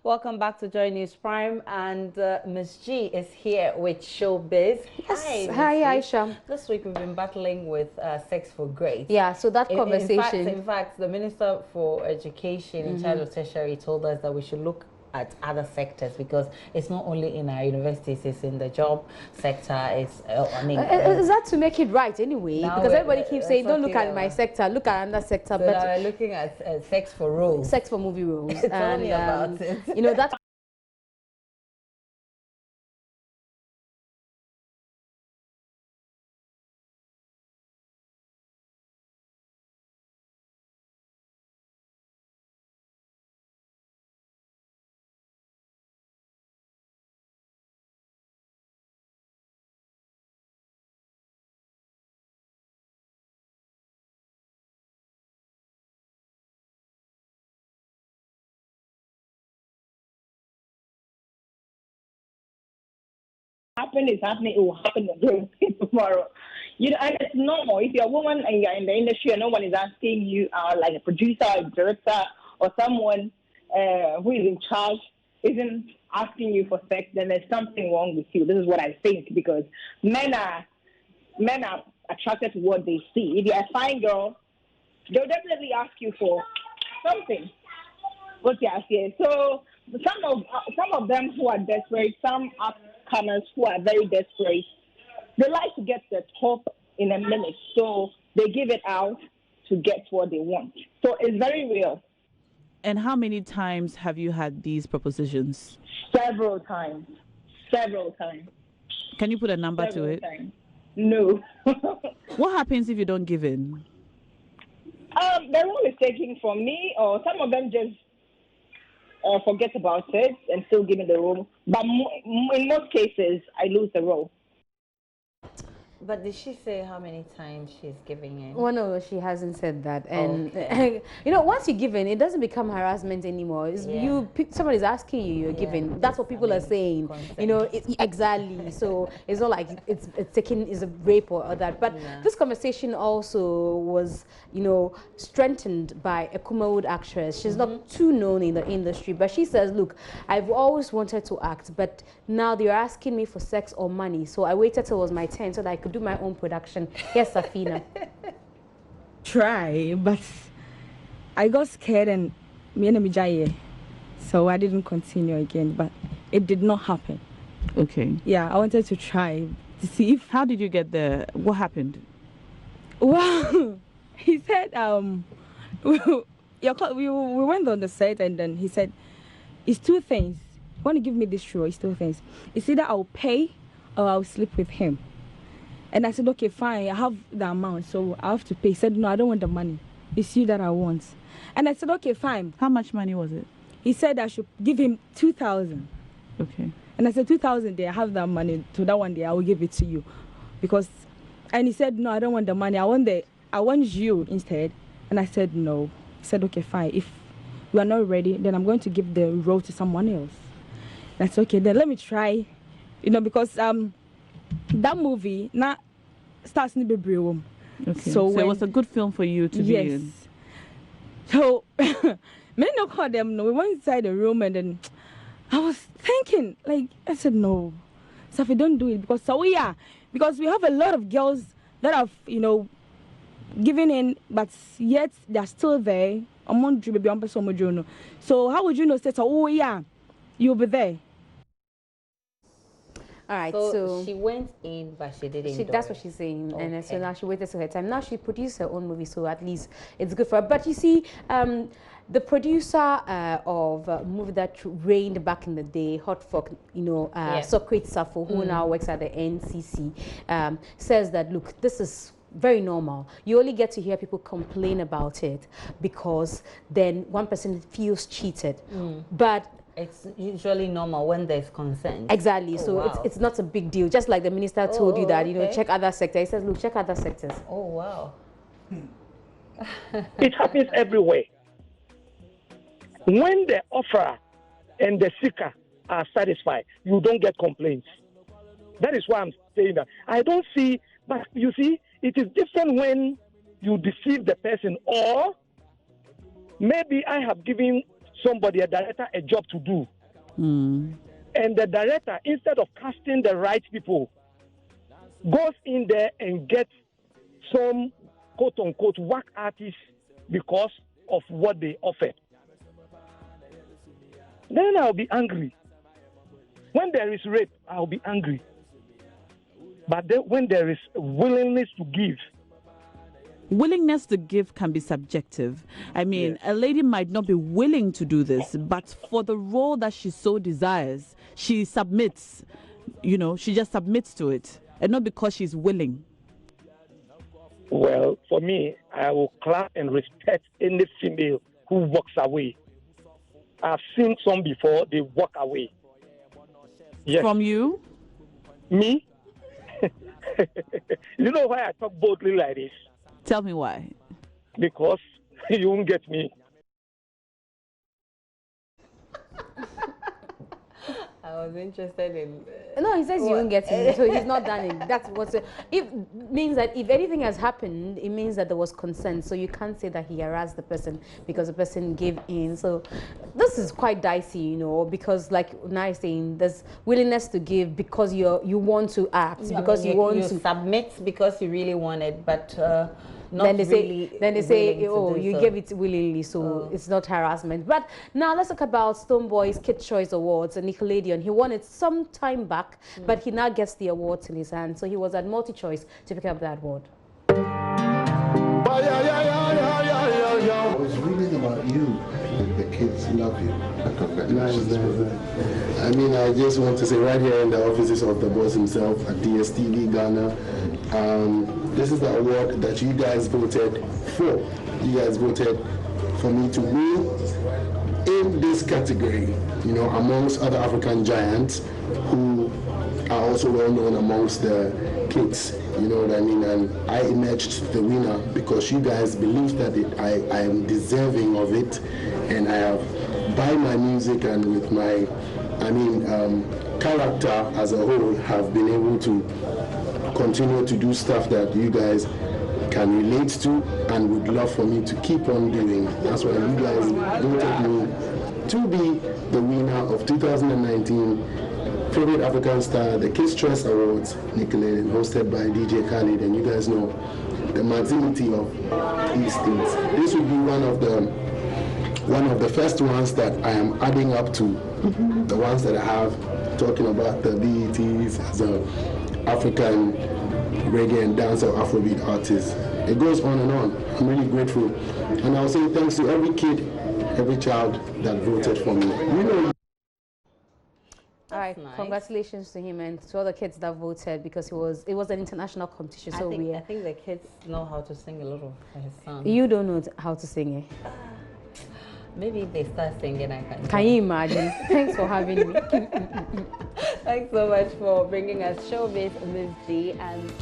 Welcome back to JoyNews Prime, and Miss G is here with Showbiz. Yes. Hi, Hi, Miss G. Aisha. This week we've been battling with sex for grades. Yeah, so that conversation. In fact, the Minister for Education in charge of tertiary told us that we should look at other sectors because it's not only in our universities, it's in the job sector. It's Is that to make it right anyway? Because everybody keeps saying, don't look at my sector, look at another sector. So but now we're looking at sex for roles. Sex for movie roles. Tell me about it. You know, that is happening, it will happen again tomorrow. You know, and it's normal. If you're a woman and you're in the industry and no one is asking you, like a producer or a director or someone who is in charge isn't asking you for sex, then there's something wrong with you. This is what I think, because men are attracted to what they see. If you're a fine girl, they'll definitely ask you for something. What you are saying. So some of them who are desperate, some upcomers who are very desperate, they like to get the top in a minute. So they give it out to get what they want. So it's very real. And how many times have you had these propositions? Several times. Several times. Can you put a number to it? Times. No. What happens if you don't give in? The role is taken from me, or some of them just forget about it and still give me the role. But in most cases, I lose the role. But did she say how many times she's giving in? Well, no, she hasn't said that. And you know, once you give in, it doesn't become harassment anymore. It's somebody's asking you, you're giving. That's what people are saying. Consent. You know, exactly. So it's not like it's taken is a rape or that. But this conversation also was, you know, strengthened by a Kumawood actress. She's not too known in the industry, but she says, look, I've always wanted to act, but now they're asking me for sex or money. So I waited till it was my turn so that I could do my own production. Yes, Safina. Try, but I got scared and so I didn't continue again, but it did not happen. Okay. Yeah, I wanted to try to see if... How did you get there? What happened? Well, he said, we went on the set and then he said, it's two things. You want to give me this show, it's two things. It's either I'll pay or I'll sleep with him. And I said, okay, fine, I have the amount, so I have to pay. He said, no, I don't want the money. It's you that I want. And I said, okay, fine. How much money was it? He said I should give him 2,000. Okay. And I said, 2,000 there, I have that money. To that one day, I will give it to you. And he said, no, I don't want the money. I want you instead. And I said, no. He said, okay, fine. If you are not ready, then I'm going to give the role to someone else. That's okay, then let me try. You know, because that movie now starts in the room. Okay. So it was a good film for you to be in. So many no call them. No, we went inside the room and then I was thinking, like, I said no, Safi, don't do it because because we have a lot of girls that have, you know, given in, but yet they're still there. So how would you know? Say, you'll be there. All right, so she went in, but she didn't. That's what she's saying. Okay. And so now she waited till her time. Now she produced her own movie, so at least it's good for her. But you see, the producer of a movie that reigned back in the day, Hot Fuck, you know, Socrates Safo, who now works at the NCC, says that, look, this is very normal. You only get to hear people complain about it because then one person feels cheated. But it's usually normal when there's consent. Exactly. So it's not a big deal. Just like the minister told you that, you know, check other sectors. He says, look, check other sectors. Oh, wow. It happens everywhere. When the offerer and the seeker are satisfied, you don't get complaints. That is why I'm saying that. I don't see, but you see, it is different when you deceive the person, or maybe I have given somebody, a director, a job to do. And the director, instead of casting the right people, goes in there and gets some quote-unquote whack artists because of what they offered. Then I'll be angry. When there is rape, I'll be angry. But then when there is willingness to give. Willingness to give can be subjective. I mean, a lady might not be willing to do this, but for the role that she so desires, she submits. You know, she just submits to it, and not because she's willing. Well, for me, I will clap and respect any female who walks away. I've seen some before, they walk away. Yes. From you? Me? You know why I talk boldly like this? Tell me why. Because you won't get me. I was interested in... No, he says you won't get him, so he's not done it. That's what it means. That if anything has happened, it means that there was consent. So you can't say that he harassed the person because the person gave in. So this is quite dicey, you know, because like Nai is saying, there's willingness to give because you want to act, because you want to submit because you really want it, but not then they really say, oh, you gave it willingly, so it's not harassment. But now let's talk about Stonebwoy's Kids' Choice Awards, and Nickelodeon. He won it some time back, but he now gets the awards in his hand. So he was at multi-choice to pick up that award. I was reading about you. The kids love you. Congratulations. I mean, I just want to say right here in the offices of the boss himself at DSTV Ghana, this is the award that you guys voted for. You guys voted for me to win in this category, you know, amongst other African giants who are also well known amongst the kids, you know what I mean? And I emerged the winner because you guys believe that I am deserving of it, and I have, by my music and with my, character as a whole, have been able to continue to do stuff that you guys can relate to and would love for me to keep on doing. That's why you guys voted me to be the winner of 2019 Favorite African Star, the Kids' Choice Awards, Nickelodeon, hosted by DJ Khaled. And you guys know the maximity of these things. This will be one of the first ones that I am adding up to the ones that I have, talking about the BETs as a African reggae and dancehall Afrobeat artist. It goes on and on. I'm really grateful. And I'll say thanks to every kid, every child that voted for me. You know. All right, nice. Congratulations to him and to all the kids that voted, because it was an international competition. So I think the kids know how to sing a little for his song. You don't know how to sing it. Maybe if they start singing, I can. Can you imagine? Thanks for having me. Thanks so much for bringing us Showbiz, Ms. D, and